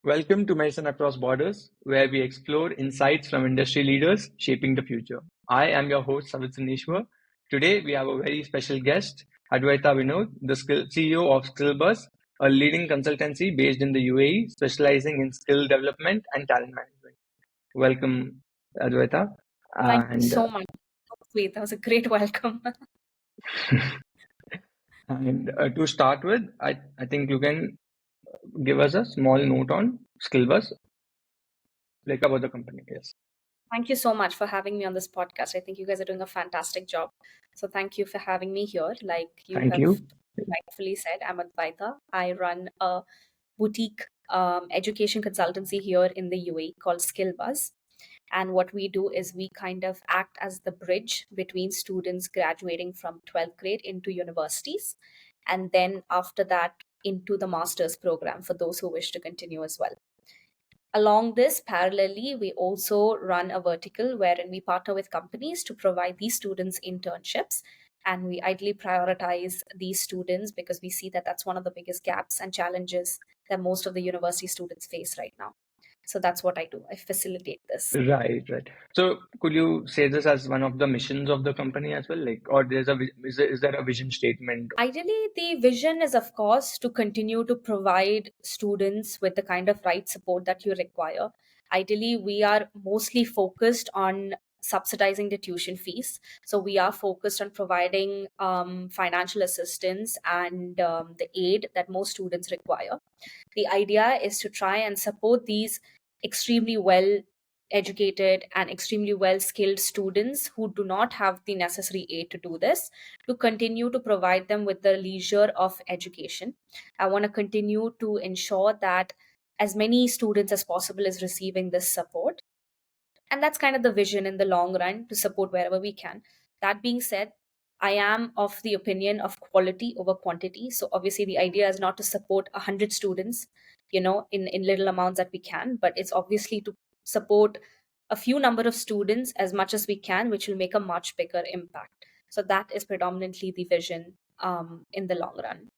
Welcome to Medicine Across Borders, where we explore insights from industry leaders shaping the future. I am your host, Savit Sinishwar. Today, we have a very special guest, Advaita Vinod, the CEO of SkillBuzz, a leading consultancy based in the UAE, specializing in skill development and talent management. Welcome, Advaita. Thank you And, so much. Sweet. That was a great welcome. to start with, I think you can give us a small note on SkillBuzz, like about the company. Yes. Thank you so much for having me on this podcast. I think you guys are doing a fantastic job. So thank you for having me here. Like you Thank have you. rightfully said, I'm Advaita. I run a boutique education consultancy here in the UAE called SkillBuzz. And what we do is we kind of act as the bridge between students graduating from 12th grade into universities. And then after that, into the master's program for those who wish to continue as well. Along this, parallelly, we also run a vertical wherein we partner with companies to provide these students internships. And we ideally prioritize these students because we see that that's one of the biggest gaps and challenges that most of the university students face right now. So that's what I do. I facilitate this. Right, right. So could you say this as one of the missions of the company as well? Like, or is there a vision statement? Ideally, the vision is, of course, to continue to provide students with the kind of right support that you require. Ideally, we are mostly focused on subsidizing the tuition fees. So, we are focused on providing financial assistance and the aid that most students require. The idea is to try and support these extremely well educated and extremely well skilled students who do not have the necessary aid to do this, to continue to provide them with the leisure of education. I want to continue to ensure that as many students as possible is receiving this support. And that's kind of the vision in the long run, to support wherever we can. That being said, I am of the opinion of quality over quantity. So obviously the idea is not to support 100 students, in little amounts that we can, but it's obviously to support a few number of students as much as we can, which will make a much bigger impact. So that is predominantly the vision in the long run.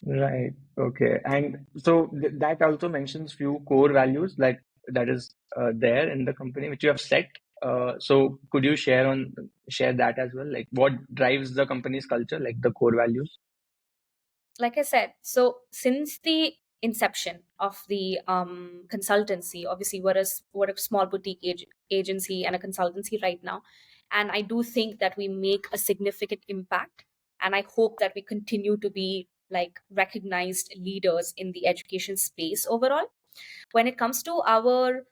Right. Okay. And so that also mentions few core values like that is there in the company which you have set. So could you share that as well? Like what drives the company's culture, like the core values? Like I said, so since the inception of the consultancy, obviously we're a small boutique agency and a consultancy right now, and I do think that we make a significant impact, and I hope that we continue to be like recognized leaders in the education space overall. When it comes to our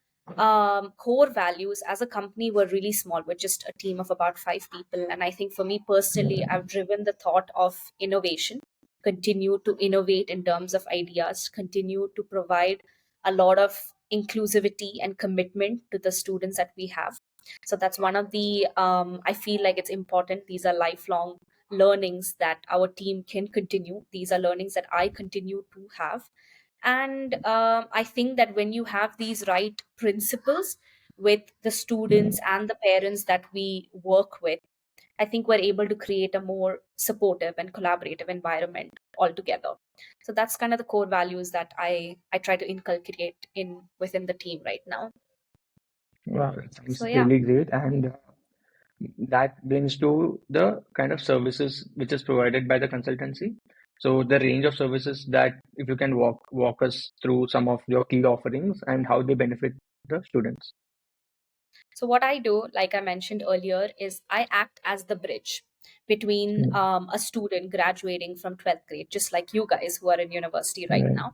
core values, as a company, we're really small. We're just a team of about 5 people. And I think for me personally, I've driven the thought of innovation, continue to innovate in terms of ideas, continue to provide a lot of inclusivity and commitment to the students that we have. So that's one of the, I feel like it's important. These are lifelong learnings that our team can continue. These are learnings that I continue to have. And I think that when you have these right principles with the students and the parents that we work with, I think we're able to create a more supportive and collaborative environment altogether. So that's kind of the core values that I try to inculcate in within the team right now. Wow, that So sounds yeah. really great. And that brings to the kind of services which is provided by the consultancy. So the range of services that if you can walk us through some of your key offerings and how they benefit the students. So what I do, like I mentioned earlier, is I act as the bridge between a student graduating from 12th grade, just like you guys who are in university right Right. now.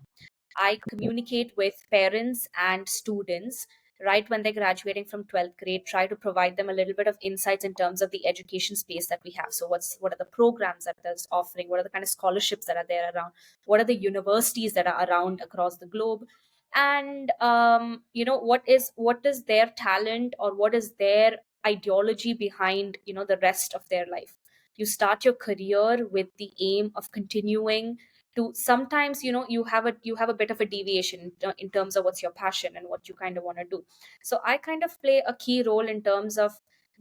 I communicate with parents and students right when they're graduating from 12th grade, try to provide them a little bit of insights in terms of the education space that we have. So what are the programs that there's offering? What are the kind of scholarships that are there around? What are the universities that are around across the globe? And what is their talent, or what is their ideology behind the rest of their life. You start your career with the aim of continuing to, sometimes you have a bit of a deviation in terms of what's your passion and what you kind of want to do. So I kind of play a key role in terms of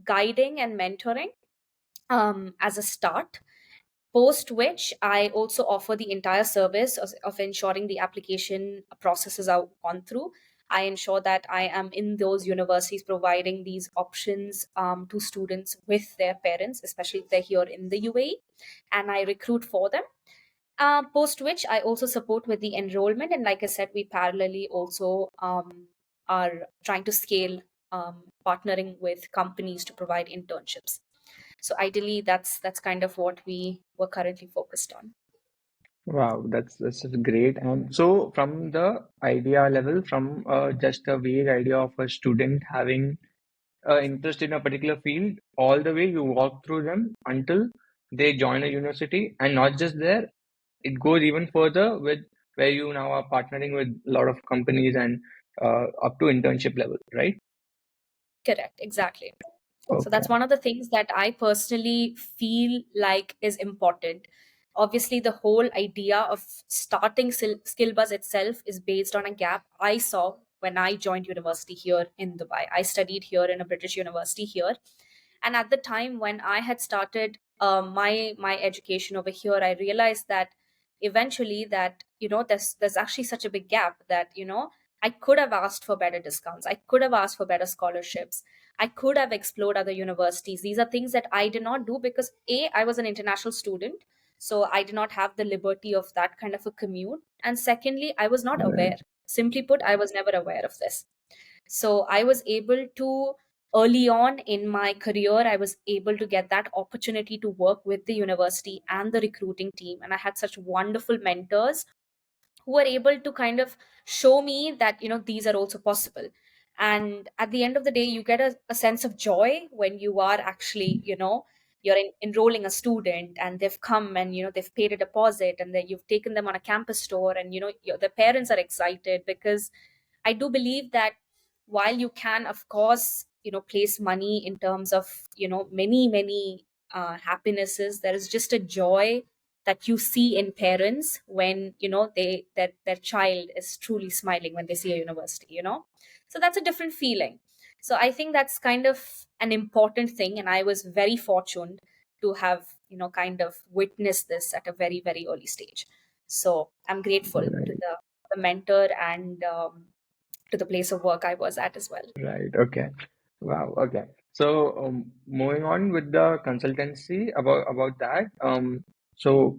guiding and mentoring as a start. Post which I also offer the entire service of ensuring the application processes are gone through. I ensure that I am in those universities providing these options to students with their parents, especially if they're here in the UAE, and I recruit for them. Post which I also support with the enrollment, and like I said, we parallelly also are trying to scale, partnering with companies to provide internships. So ideally, that's kind of what we were currently focused on. Wow, that's great. And so, from the idea level, from just a vague idea of a student having interest in a particular field, all the way you walk through them until they join a university, and not just there, it goes even further with where you now are partnering with a lot of companies and up to internship level, right? Correct, exactly. So Okay, that's one of the things that I personally feel like is important. Obviously, the whole idea of starting SkillBuzz itself is based on a gap I saw when I joined university here in Dubai. I studied here in a British university here, and at the time when I had started my education over here, I realized that eventually that there's actually such a big gap that I could have asked for better discounts. I could have asked for better scholarships. I could have explored other universities. These are things that I did not do because A, I was an international student. So I did not have the liberty of that kind of a commute. And secondly, I was not right, aware. Simply put, I was never aware of this. So I was able to, early on in my career, I was able to get that opportunity to work with the university and the recruiting team. And I had such wonderful mentors who are able to kind of show me that these are also possible. And at the end of the day, you get a sense of joy when you are actually you're enrolling a student, and they've come and they've paid a deposit, and then you've taken them on a campus tour, and the parents are excited because I do believe that while you can, of course, place money in terms of many happinesses, there is just a joy that you see in parents when that their child is truly smiling when they see a university. So that's a different feeling. So I think that's kind of an important thing, and I was very fortunate to have kind of witnessed this at a very very early stage. So I'm grateful to right, the mentor and to the place of work I was at as well. right. Okay. Wow. Okay. So, moving on with the consultancy about that. So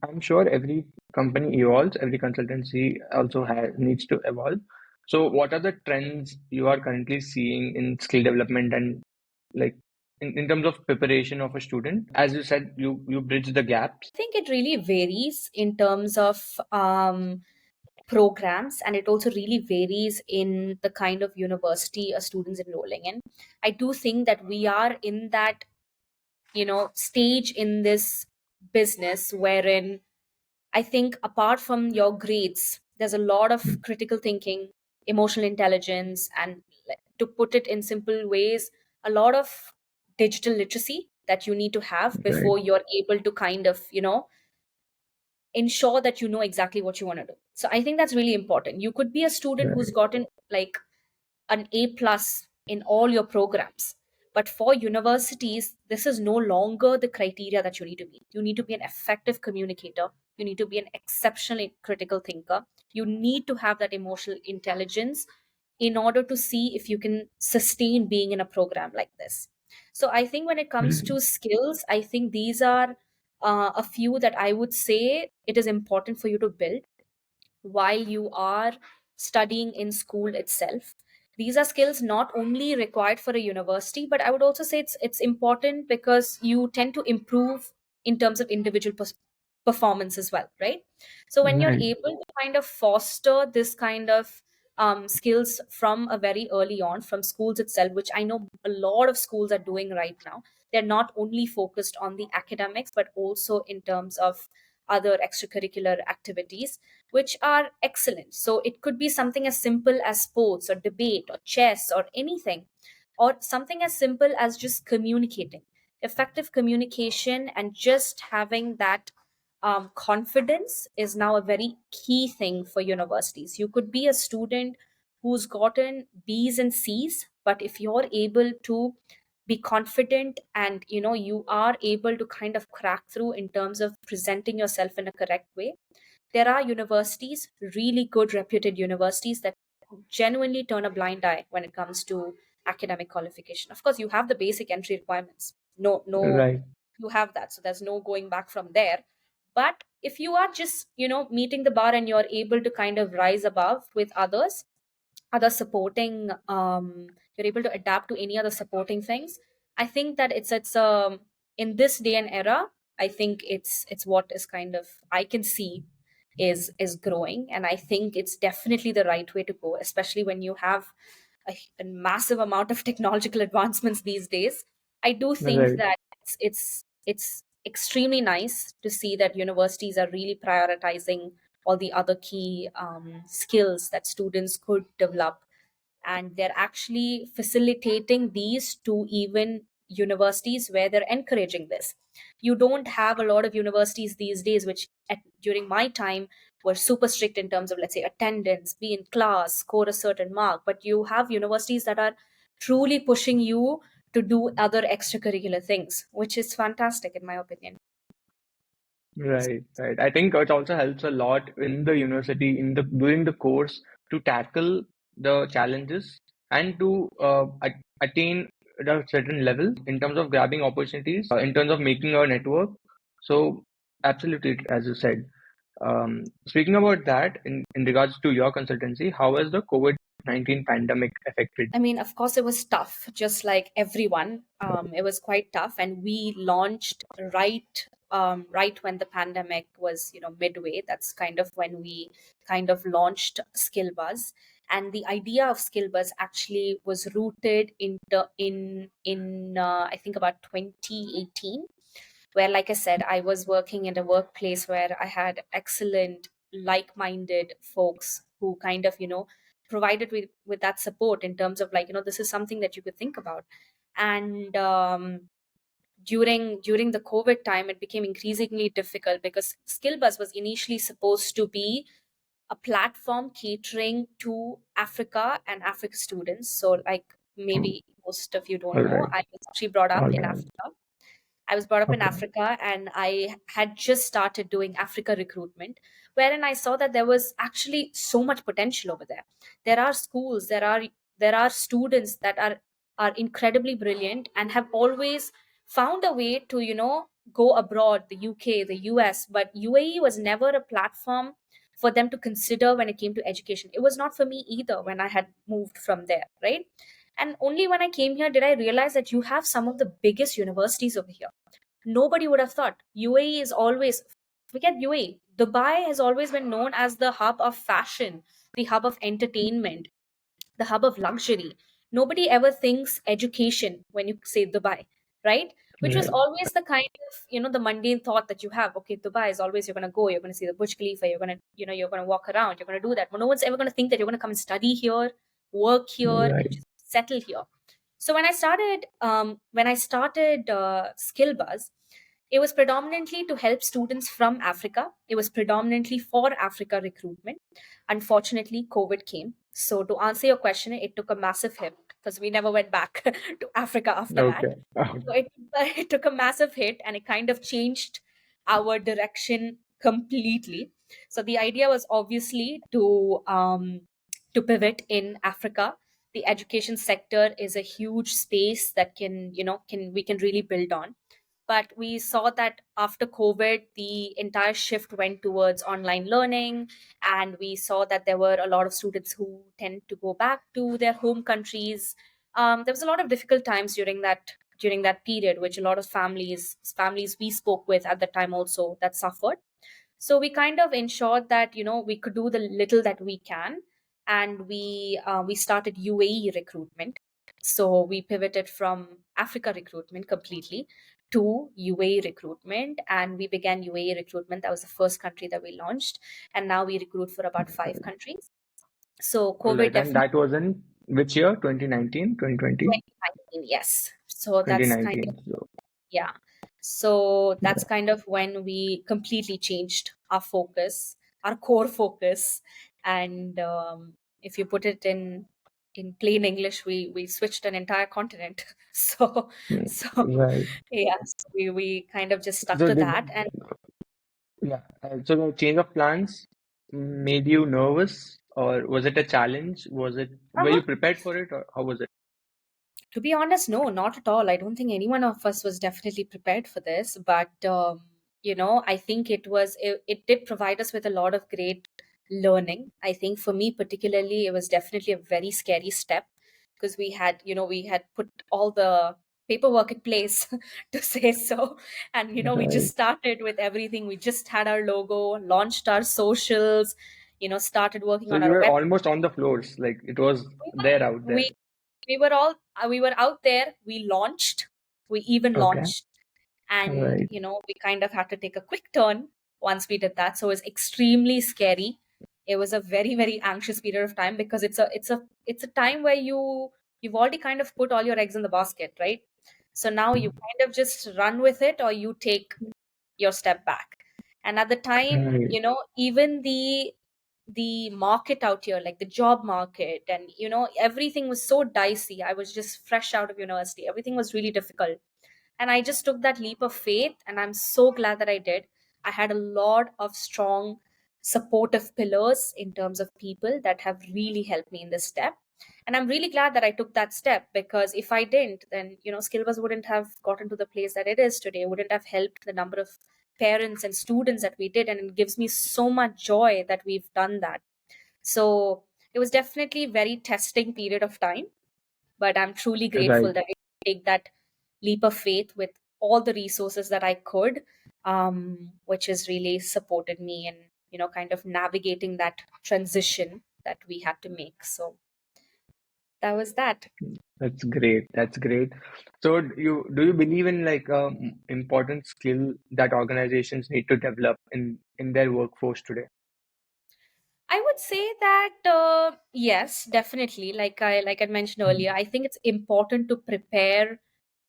I'm sure every company evolves, every consultancy also needs to evolve. So, what are the trends you are currently seeing in skill development and like in terms of preparation of a student? As you said, you bridge the gaps. I think it really varies in terms of programs, and it also really varies in the kind of university a student's enrolling in. I do think that we are in that stage in this business wherein I think apart from your grades, there's a lot of critical thinking, emotional intelligence, and to put it in simple ways, a lot of digital literacy that you need to have Right, before you're able to kind of ensure that you know exactly what you want to do. So I think that's really important. You could be a student who's right, gotten like an A plus in all your programs. But for universities, this is no longer the criteria that you need to be. You need to be an effective communicator. You need to be an exceptional critical thinker. You need to have that emotional intelligence in order to see if you can sustain being in a program like this. So I think when it comes right, to skills, I think these are a few that I would say it is important for you to build while you are studying in school itself. These are skills not only required for a university, but I would also say it's important because you tend to improve in terms of individual performance as well, right? So when you're right, able to kind of foster this kind of skills from a very early on from schools itself, which I know a lot of schools are doing right now, they're not only focused on the academics but also in terms of other extracurricular activities, which are excellent. So it could be something as simple as sports or debate or chess or anything, or something as simple as just communicating. Effective communication and just having that confidence is now a very key thing for universities. You could be a student who's gotten B's and C's, but if you're able to be confident, and you are able to kind of crack through in terms of presenting yourself in a correct way. There are universities, really good reputed universities, that genuinely turn a blind eye when it comes to academic qualification. Of course, you have the basic entry requirements. No, Right. you have that, so there's no going back from there. But if you are just meeting the bar, and you're able to kind of rise above with other supporting, you're able to adapt to any other supporting things. I think that it's in this day and era, I think it's what is kind of, I can see, is growing. And I think it's definitely the right way to go, especially when you have a massive amount of technological advancements these days. I do think Right. that it's extremely nice to see that universities are really prioritizing all the other key skills that students could develop, and they're actually facilitating these to even universities where they're encouraging this. You don't have a lot of universities these days which during my time were super strict in terms of, let's say, attendance, be in class, score a certain mark, but you have universities that are truly pushing you to do other extracurricular things, which is fantastic in my opinion. Right, right. I think it also helps a lot in the university, in the during the course, to tackle the challenges and to attain a certain level in terms of grabbing opportunities, in terms of making a network. So, absolutely, as you said. Speaking about that, in regards to your consultancy, how has the COVID-19 pandemic affected? I mean, of course, it was tough, just like everyone. It was quite tough, and we launched right when the pandemic was, midway. That's kind of when we kind of launched SkillBuzz, and the idea of SkillBuzz actually was rooted in I think about 2018, where, like I said, I was working in a workplace where I had excellent like-minded folks who kind of provided with that support in terms of, like, this is something that you could think about. And during the COVID time, it became increasingly difficult because SkillBuzz was initially supposed to be a platform catering to Africa and Africa students. So, like, maybe most of you All don't know, right, I was actually brought up all in right. Africa. I was brought up in Okay, Africa, and I had just started doing Africa recruitment, wherein I saw that there was actually so much potential over there. There are schools, there are students that are incredibly brilliant and have always found a way to go abroad, the UK, the US, but UAE was never a platform for them to consider when it came to education. It was not for me either when I had moved from there, right? And only when I came here did I realize that you have some of the biggest universities over here. Nobody would have thought. UAE is always, forget UAE, Dubai has always been known as the hub of fashion, the hub of entertainment, the hub of luxury. Nobody ever thinks education when you say Dubai, right? Which was right, always the kind of, the mundane thought that you have. Okay, Dubai is always, you're going to go, you're going to see the Burj Khalifa, you're going to, you're going to walk around, you're going to do that. But no one's ever going to think that you're going to come and study here, work here, and right. just settle here. So when I started SkillBuzz, it was predominantly to help students from Africa. It was predominantly for Africa recruitment. Unfortunately, COVID came. So to answer your question, it took a massive hit because we never went back to Africa after that. Okay. So it took a massive hit, and it kind of changed our direction completely. So the idea was obviously to pivot in Africa. The education sector is a huge space that can really build on, but we saw that after COVID the entire shift went towards online learning, and we saw that there were a lot of students who tend to go back to their home countries. There was a lot of difficult times during that period, which a lot of families we spoke with at the time also that suffered. So we kind of ensured that we could do the little that we can, and we started UAE recruitment. So we pivoted from Africa recruitment completely to UAE recruitment, and we began UAE recruitment. That was the first country that we launched, and now we recruit for about five countries. So All COVID right. And definitely that was in which year? 2019, 2020, 2019, yes. So that's kind 2019. of, So, yeah. So that's yeah. kind of when we completely changed our focus, our core focus. And if you put it in in plain English, we switched an entire continent. So Mm, so right. yeah, so we kind of just stuck So to did that. And yeah. So the change of plans made you nervous, or was it a challenge? Were you prepared for it, or how was it? to be honest, no, not at all. I don't think any one of us was definitely prepared for this. But I think it did provide us with a lot of great learning. I think for me particularly, it was definitely a very scary step, because we had put all the paperwork in place to say so. And we just Right. started with everything. We just had our logo, launched our socials, started working So on you our were web. almost on the floors, like it was there out We there. we were out there. We even Okay. launched, and Right. we kind of had to take a quick turn once we did that. So it was extremely scary. It was a very, very anxious period of time, because it's a time where you've already kind of put all your eggs in the basket, right? So now you kind of just run with it, or you take your step back. And at the time, Right. even the market out here, like the job market, and everything was so dicey. I was just fresh out of university. Everything was really difficult, and I just took that leap of faith, and I'm so glad that I did. I had a lot of strong supportive pillars in terms of people that have really helped me in this step. And I'm really glad that I took that step, because if I didn't, then SkillBuzz wouldn't have gotten to the place that it is today, wouldn't have helped the number of parents and students that we did. And it gives me so much joy that we've done that. So it was definitely a very testing period of time, but I'm truly Right. grateful that I take that leap of faith with all the resources that I could, which has really supported me in kind of navigating that transition that we had to make. So that was that. That's great. That's great. So do you believe in like important skill that organizations need to develop in their workforce today? I would say that yes, definitely. Like I mentioned earlier, I think it's important to prepare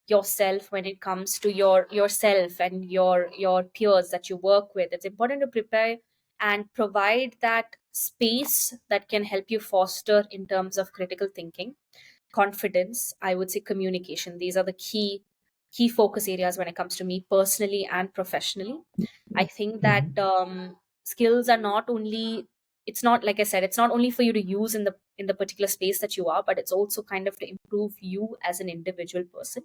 yourself when it comes to yourself and your peers that you work with. It's important to prepare and provide that space that can help you foster in terms of critical thinking, confidence, I would say communication. These are the key focus areas when it comes to me personally and professionally. I think that Mhm. skills are not only, it's not, like I said, it's not only for you to use in the particular space that you are, but it's also kind of to improve you as an individual person.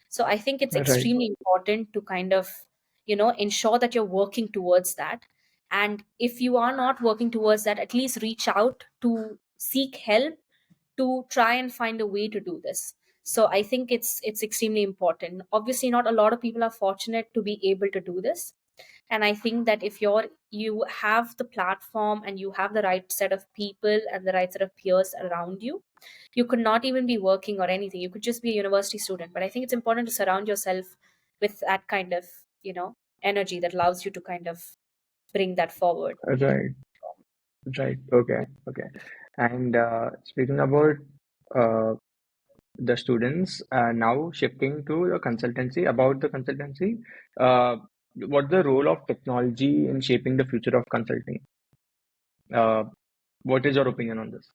So I think it's Right. extremely important to kind of ensure that you're working towards that. And if you are not working towards that, at least reach out to seek help to try and find a way to do this. So I think it's extremely important. Obviously, not a lot of people are fortunate to be able to do this. And I think that if you have the platform and you have the right set of people and the right set of peers around you, you could not even be working or anything. You could just be a university student. But I think it's important to surround yourself with that kind of energy that allows you to kind of bring that forward. Right. Right. Okay. Okay. And speaking about uh, the students now shifting to the consultancy, about the consultancy, uh, what's the role of technology in shaping the future of consulting? Uh, what is your opinion on this?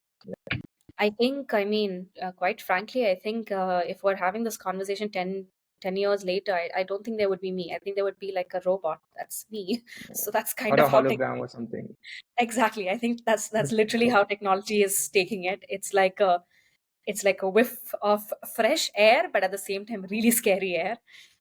I think, I mean, quite frankly, I think if we're having this conversation 10 years later, I don't think there would be me. I think there would be like a robot. That's me. So that's Or kind a of how tech. hologram or something? Exactly. I think that's literally how technology is taking it. It's like a whiff of fresh air, but at the same time, really scary air.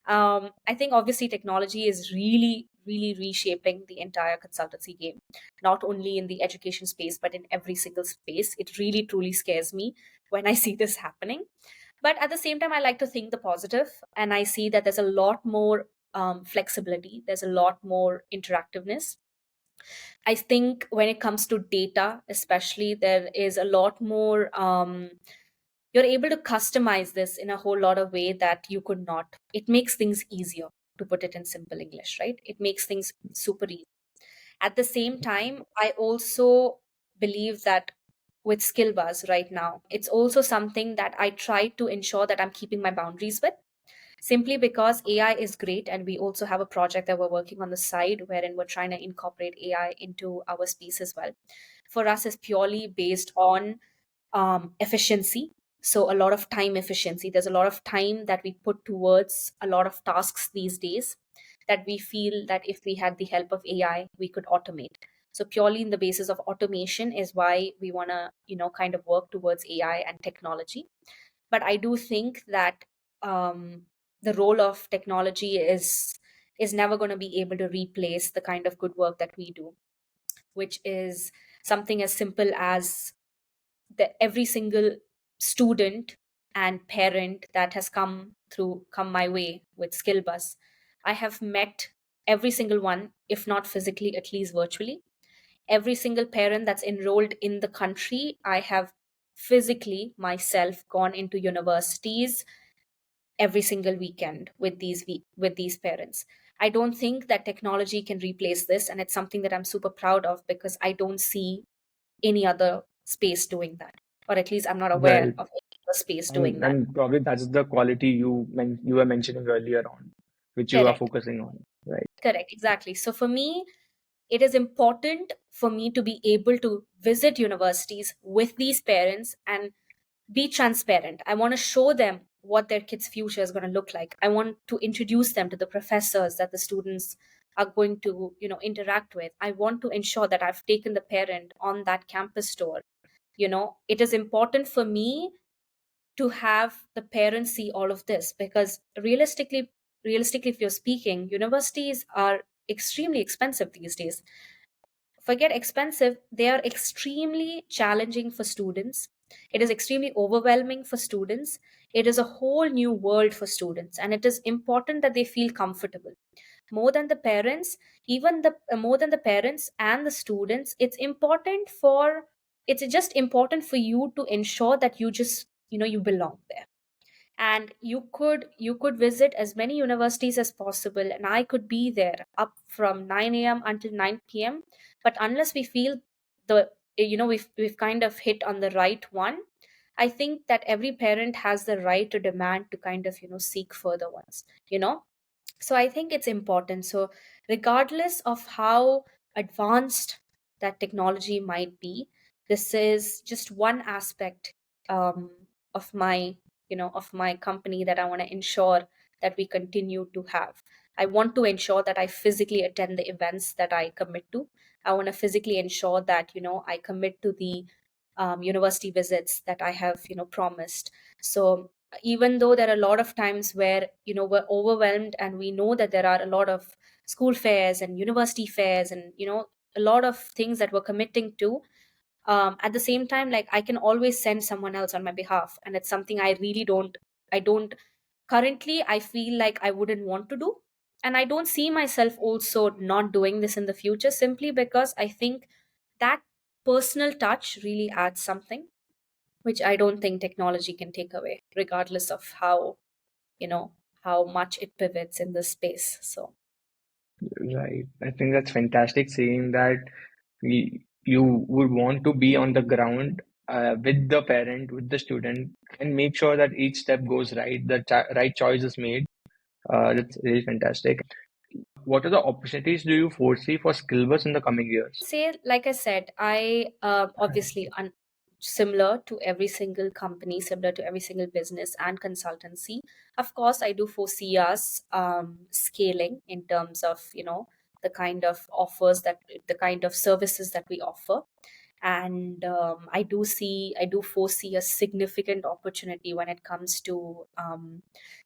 I think obviously technology is really, really reshaping the entire consultancy game, not only in the education space, but in every single space. It really, truly scares me when I see this happening. But at the same time, I like to think the positive, and I see that there's a lot more flexibility, there's a lot more interactiveness. I think when it comes to data, especially, there is a lot more. You're able to customize this in a whole lot of way that you could not. It makes things easier, to put it in simple English, right? It makes things super easy. At the same time, I also believe that with SkillBuzz right now, it's also something that I try to ensure that I'm keeping my boundaries with, simply because AI is great. And we also have a project that we're working on the side wherein we're trying to incorporate AI into our space as well. For us, is purely based on efficiency. So a lot of time efficiency. There's a lot of time that we put towards a lot of tasks these days that we feel that if we had the help of AI, we could automate. So purely in the basis of automation is why we want to, kind of work towards AI and technology. But I do think that the role of technology is never going to be able to replace the kind of good work that we do, which is something as simple as every single student and parent that has come my way with SkillBuzz. I have met every single one, if not physically, at least virtually. Every single parent that's enrolled in the country, I have physically myself gone into universities every single weekend with these parents. I don't think that technology can replace this, and it's something that I'm super proud of because I don't see any other space doing that, or at least I'm not aware Right. of any other space doing And that. and probably that's the quality you were mentioning earlier on, which you are Correct. focusing on, right? Correct, exactly. So for me, it is important for me to be able to visit universities with these parents and be transparent. I want to show them what their kids' future is going to look like. I want to introduce them to the professors that the students are going to, interact with. I want to ensure that I've taken the parent on that campus tour. It is important for me to have the parents see all of this because realistically if you're speaking, universities are extremely expensive these days. Forget expensive, they are extremely challenging for students. It is extremely overwhelming for students. It is a whole new world for students, and it is important that they feel comfortable. More than the parents, even the more than the parents and the students, it's just important for you to ensure that you just, you belong there. And you could visit as many universities as possible, and I could be there up from 9 a.m. until 9 p.m. But unless we feel the we've kind of hit on the right one, I think that every parent has the right to demand to kind of seek further ones. So I think it's important. So regardless of how advanced that technology might be, this is just one aspect um, of my company that I want to ensure that we continue to have. I want to ensure that I physically attend the events that I commit to. I want to physically ensure that I commit to the university visits that I have promised. So even though there are a lot of times where we're overwhelmed and we know that there are a lot of school fairs and university fairs and a lot of things that we're committing to, at the same time, like, I can always send someone else on my behalf, and it's something I don't currently, I feel like I wouldn't want to do. And I don't see myself also not doing this in the future, simply because I think that personal touch really adds something which I don't think technology can take away, regardless of you know, how much it pivots in this space. So, Right. I think that's fantastic seeing that you would want to be on the ground with the parent, with the student, and make sure that each step goes right, the right choice is made. That's really fantastic. What are the opportunities do you foresee for SkillBuzz in the coming years? say, like I said, I obviously similar to every single company, similar to every single business and consultancy. Of course, I do foresee us scaling in terms of the kind of the kind of services that we offer. And I do foresee a significant opportunity when it comes to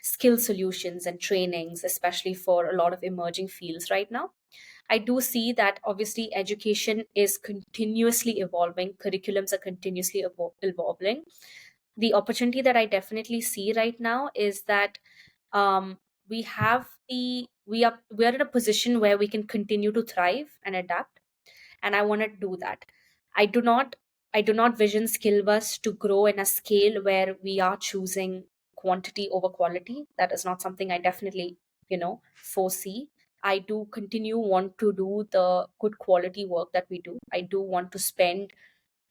skill solutions and trainings, especially for a lot of emerging fields right now. I do see that obviously education is continuously evolving, curriculums are continuously evolving. The opportunity that I definitely see right now is that we have the we are in a position where we can continue to thrive and adapt, and I want to do that. I do not i do not vision skillbus to grow in a scale where we are choosing quantity over quality. That is not something I definitely foresee. I do continue want to do the good quality work that we do. I do want to spend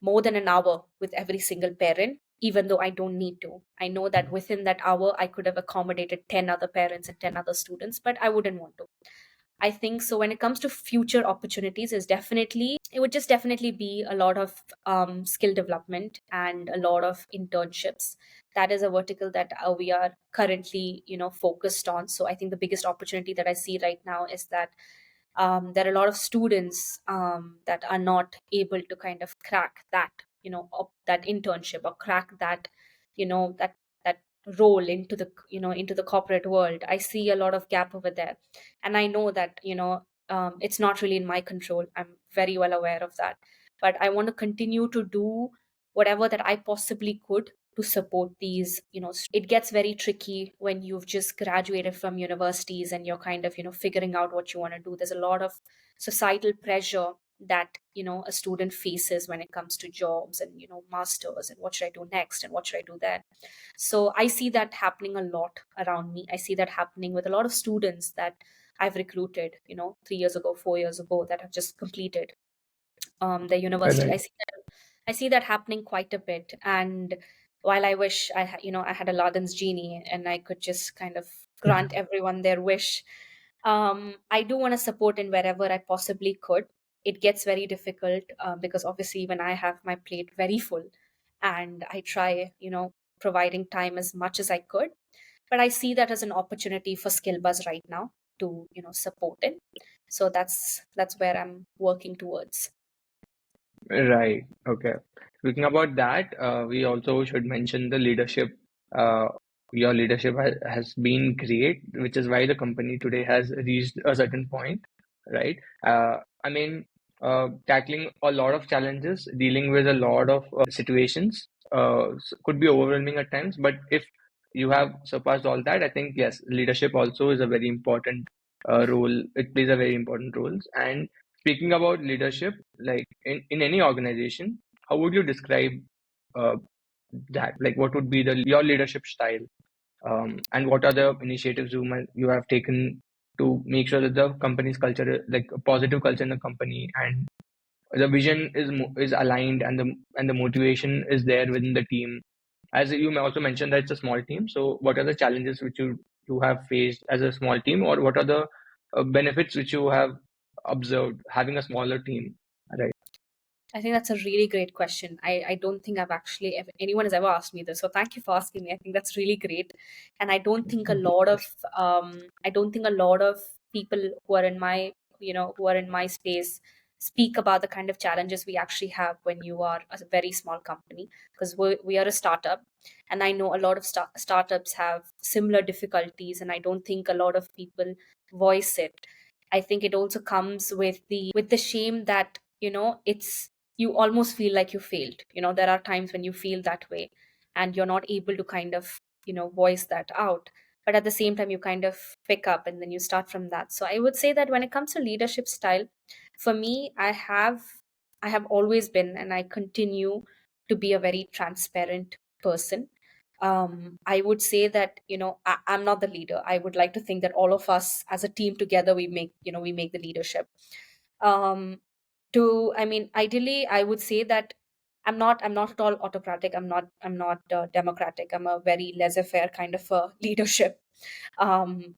more than an hour with every single parent, even though I don't need to. I know that within that hour I could have accommodated 10 other parents and 10 other students, but I wouldn't want to. I think so. When it comes to future opportunities, it would just definitely be a lot of skill development and a lot of internships. That is a vertical that we are currently, focused on. So I think the biggest opportunity that I see right now is that there are a lot of students that are not able to kind of crack that, that internship, or crack that, that role into the, into the corporate world. I see a lot of gap over there, and I know that, it's not really in my control. I'm very well aware of that, but I want to continue to do whatever that I possibly could to support these, it gets very tricky when you've just graduated from universities and you're kind of, figuring out what you want to do. There's a lot of societal pressure that, a student faces when it comes to jobs and, masters, and what should I do next and what should I do there. So I see that happening a lot around me. I see that happening with a lot of students that I've recruited, 3 years ago, 4 years ago, that have just completed the university. Right. I see that happening quite a bit. And while I wish I had Aladdin's genie and I could just kind of grant everyone their wish, I do want to support in wherever I possibly could. It gets very difficult because obviously when I have my plate very full, and I try, providing time as much as I could, but I see that as an opportunity for SkillBuzz right now to, support it. So that's where I'm working towards. Right. Okay. Speaking about that, we also should mention the leadership. Uh, your leadership has been great, which is why the company today has reached a certain point, right? I mean, tackling a lot of challenges, dealing with a lot of situations, could be overwhelming at times. But if you have surpassed all that, I think yes, leadership also is a very important role. It plays a very important role. And speaking about leadership, like in any organization, how would you describe uh, that? Like, what would be your leadership style, and what are the initiatives you have taken to make sure that the company's culture, like a positive culture in the company, and the vision is aligned, and the motivation is there within the team. As you may also mentioned that it's a small team, so what are the challenges which you have faced as a small team, or what are the benefits which you have observed having a smaller team, right? I think that's a really great question. I don't think anyone has ever asked me this. So thank you for asking me. I think that's really great. And I don't think a lot of people who are in my, who are in my space speak about the kind of challenges we actually have when you are a very small company, because we are a startup, and I know a lot of startups have similar difficulties, and I don't think a lot of people voice it. I think it also comes with the shame that, it's, you almost feel like you failed. There are times when you feel that way and you're not able to kind of, voice that out. But at the same time, you kind of pick up and then you start from that. So I would say that when it comes to leadership style, for me, I have always been, and I continue to be, a very transparent person. I would say that, I'm not the leader. I would like to think that all of us as a team together, we make the leadership. um to I mean, ideally, I would say that I'm not at all autocratic. I'm not democratic. I'm a very laissez-faire kind of a leadership. And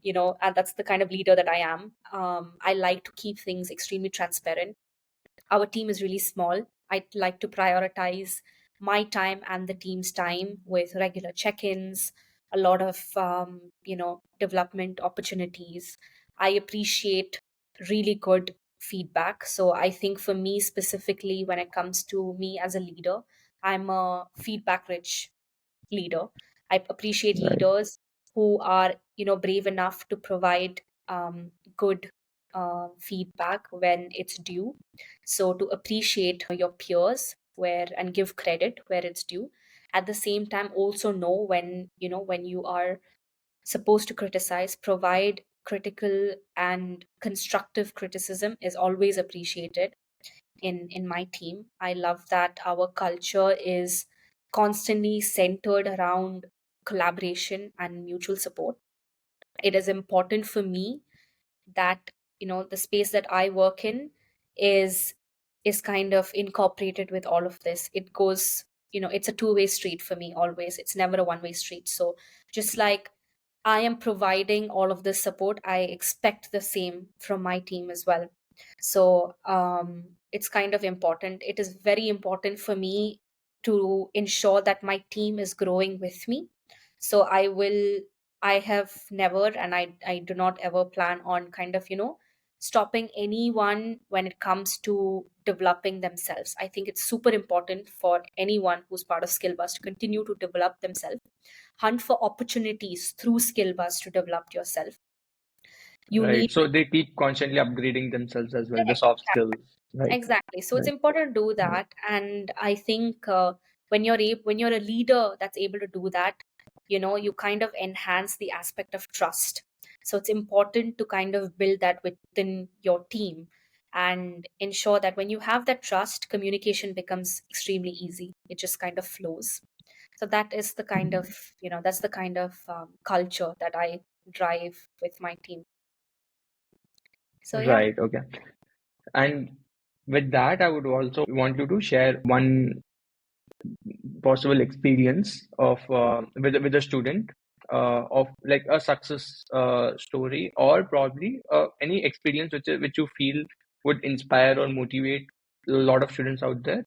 that's the kind of leader that I am. I like to keep things extremely transparent. Our team is really small. I'd like to prioritize my time and the team's time with regular check-ins, a lot of development opportunities. I appreciate really good feedback. So I think for me specifically, when it comes to me as a leader, I'm a feedback rich leader. I appreciate Right. leaders who are, brave enough to provide good feedback when it's due. So to appreciate your peers where and give credit where it's due. At the same time, also know when you are supposed to criticize, provide critical and constructive criticism is always appreciated in my team. I love that our culture is constantly centered around collaboration and mutual support. It is important for me that, the space that I work in is is kind of incorporated with all of this. It goes, it's a two-way street for me always. It's never a one-way street. So just like I am providing all of this support, I expect the same from my team as well. So it's kind of important. It is very important for me to ensure that my team is growing with me. So I have never, and I do not ever plan on kind of, stopping anyone when it comes to developing themselves. I think it's super important for anyone who's part of SkillBuzz to continue to develop themselves, hunt for opportunities through SkillBuzz to develop yourself. You need Right. So they keep constantly upgrading themselves as well, the correct, soft skills. Right. exactly. So it's Right. important to do Right. that, and I think when you're a leader that's able to do that, you kind of enhance the aspect of trust. So it's important to kind of build that within your team and ensure that when you have that trust, communication becomes extremely easy. It just kind of flows. So that is the kind of, that's the kind of culture that I drive with my team. So yeah. Right. Okay. And with that, I would also want you to share one possible experience of with a student of like a success story, or probably any experience which you feel would inspire or motivate a lot of students out there.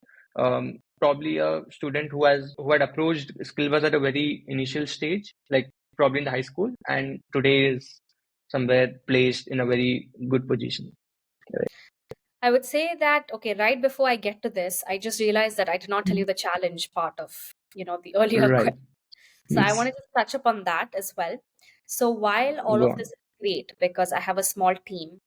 Probably a student who had approached SkillBuzz at a very initial stage, like probably in the high school, and today is somewhere placed in a very good position. I would say that, okay, right before I get to this, I just realized that I did not tell you the challenge part of, the earlier question. Right. So I Yes. wanted to touch upon that as well. So while all Go of this on. is great because I have a small team,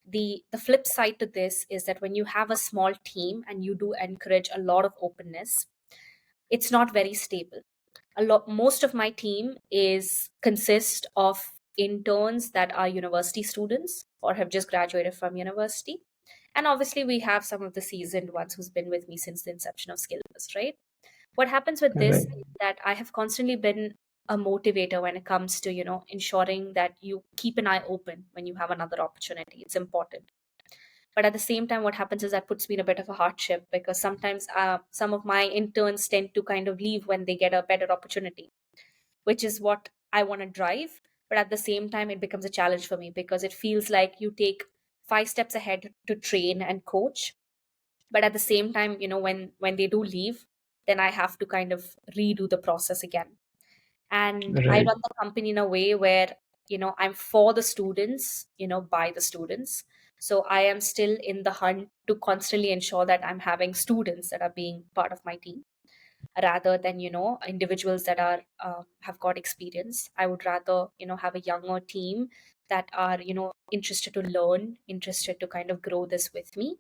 the flip side to this is that when you have a small team and you do encourage a lot of openness, it's not very stable. Most of my team is consist of interns that are university students or have just graduated from university, and obviously we have some of the seasoned ones who's been with me since the inception of SkillBuzz, right? What happens with this Right. is that I have constantly been a motivator when it comes to, ensuring that you keep an eye open when you have another opportunity. It's important. But at the same time, what happens is that puts me in a bit of a hardship because sometimes some of my interns tend to kind of leave when they get a better opportunity, which is what I want to drive. But at the same time, it becomes a challenge for me because it feels like you take 5 steps ahead to train and coach. But at the same time, when they do leave, then I have to kind of redo the process again. And I Right. run the company in a way where, I'm for the students, by the students. So I am still in the hunt to constantly ensure that I'm having students that are being part of my team rather than, individuals that are have got experience. I would rather, have a younger team that are, interested to learn, interested to kind of grow this with me.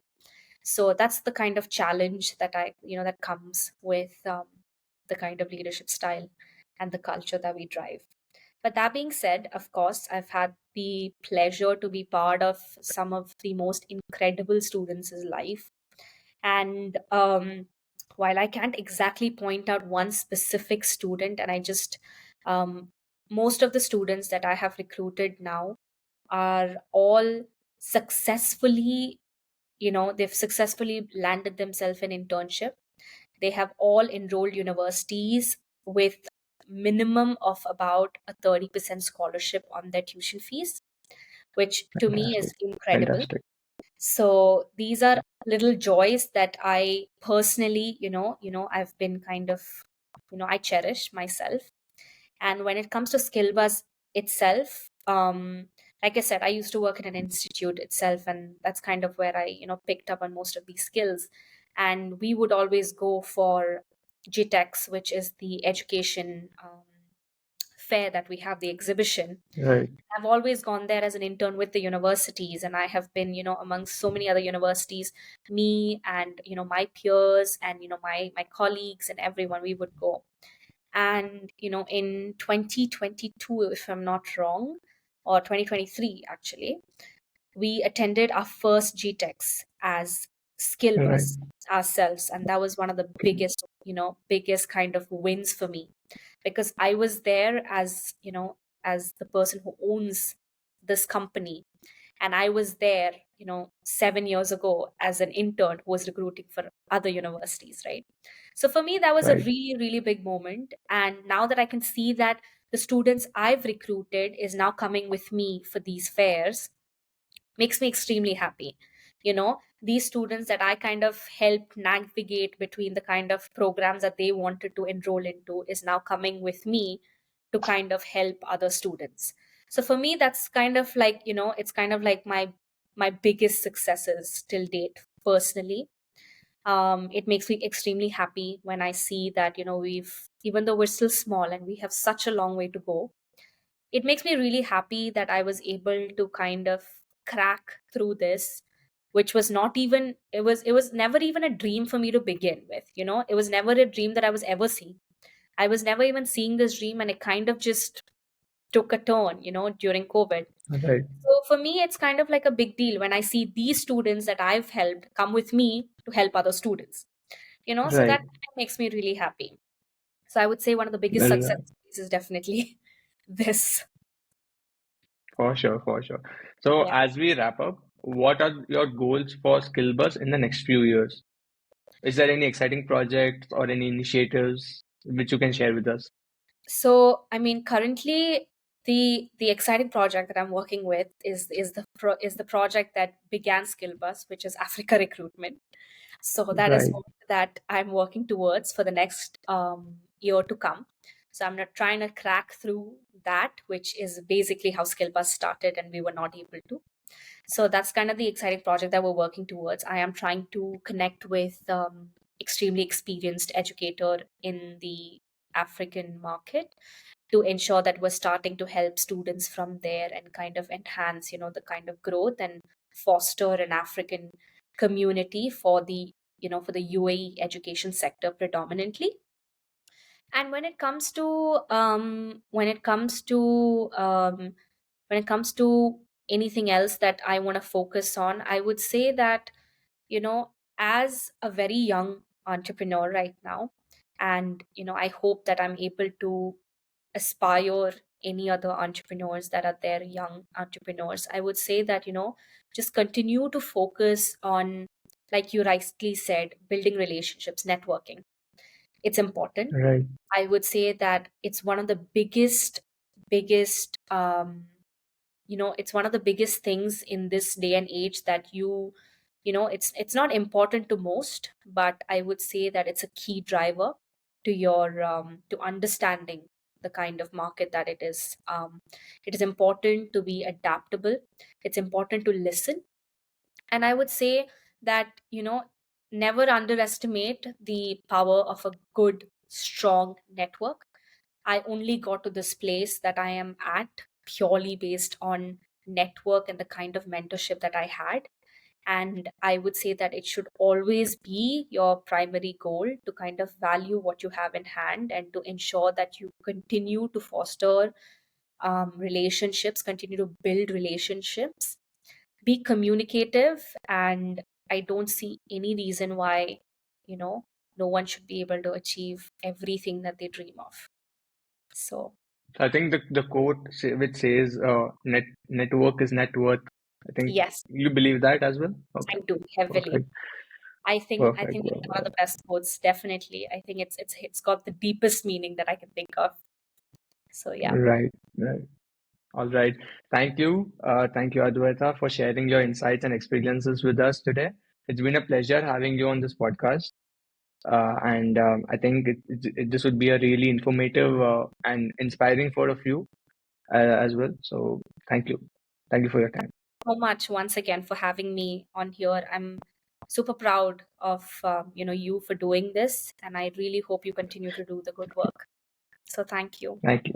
So that's the kind of challenge that that comes with the kind of leadership style and the culture that we drive. But that being said, of course, I've had the pleasure to be part of some of the most incredible students' life. And while I can't exactly point out one specific student, and um, most of the students that I have recruited now are all successfully, they've successfully landed themselves an internship. They have all enrolled universities with minimum of about a 30% scholarship on their tuition fees, which to me is Fantastic. incredible. Fantastic. So these are little joys that I personally, I've been kind of, I cherish myself. And when it comes to SkillBuzz itself, like I said, I used to work in an institute itself, and that's kind of where I, picked up on most of these skills. And we would always go for GTEx, which is the education fair that we have, the exhibition. Right. I've always gone there as an intern with the universities, and I have been, amongst so many other universities, me and, my peers and, my colleagues and everyone, we would go. And, in 2022, if I'm not wrong, or 2023, actually, we attended our first GTEx as Right. SkillBuzz ourselves. And that was one of the biggest kind of wins for me because I was there as, as the person who owns this company. And I was there, 7 years ago as an intern who was recruiting for other universities, right? So for me, that was a Right. really, really big moment. And now that I can see that the students I've recruited is now coming with me for these fairs makes me extremely happy. These students that I kind of helped navigate between the kind of programs that they wanted to enroll into is now coming with me to kind of help other students. So for me, that's kind of like, it's kind of like my biggest successes till date personally. It makes me extremely happy when I see that, even though we're still small and we have such a long way to go, it makes me really happy that I was able to kind of crack through this, which was not even, it was never even a dream for me to begin with. It was never a dream that I was ever seeing. I was never even seeing this dream, and it kind of just took a turn, during COVID. Right. So for me, it's kind of like a big deal when I see these students that I've helped come with me to help other students. So that Right. makes me really happy. So I would say one of the biggest Well, success stories is definitely this. for sure, for sure. So Yeah. as we wrap up, what are your goals for SkillBuzz in the next few years? Is there any exciting projects or any initiatives which you can share with us? So, I mean, currently the exciting project that I'm working with is the project that began SkillBus, which is Africa recruitment. So that is Right. what that I'm working towards for the next year to come. So I'm not trying to crack through that, which is basically how SkillBus started, and we were not able to. So that's kind of the exciting project that we're working towards. I am trying to connect with extremely experienced educator in the African market to ensure that we're starting to help students from there and kind of enhance, the kind of growth and foster an African community for the UAE education sector predominantly. And when it comes to anything else that I want to focus on, I would say that, as a very young entrepreneur right now, and I hope that I'm able to aspire any other entrepreneurs that are there, young entrepreneurs, I would say that, just continue to focus on, like you rightly said, building relationships, networking. It's important. Right. I would say that it's one of the biggest it's one of the biggest things in this day and age that it's not important to most, but I would say that it's a key driver to your to understanding the kind of market that it is. It is important to be adaptable. It's important to listen, and I would say that, never underestimate the power of a good, strong network. I only got to this place that I am at purely based on network and the kind of mentorship that I had. And I would say that it should always be your primary goal to kind of value what you have in hand and to ensure that you continue to foster relationships, continue to build relationships, be communicative. And I don't see any reason why, you know, no one should be able to achieve everything that they dream of. So, So I think the quote which says network is net worth. I think yes, you believe that as well. I Okay. do heavily. Perfect. I think Perfect. it's one of the best quotes, definitely. I think it's got the deepest meaning that I can think of. So yeah. Right. Right. All right. Thank you. Thank you, Adwaita, for sharing your insights and experiences with us today. It's been a pleasure having you on this podcast. And I think this would be a really informative and inspiring for a few as well. So thank you. Thank you for your time. So much once again for having me on here. I'm super proud of you for doing this, and I really hope you continue to do the good work. So thank you. Thank you.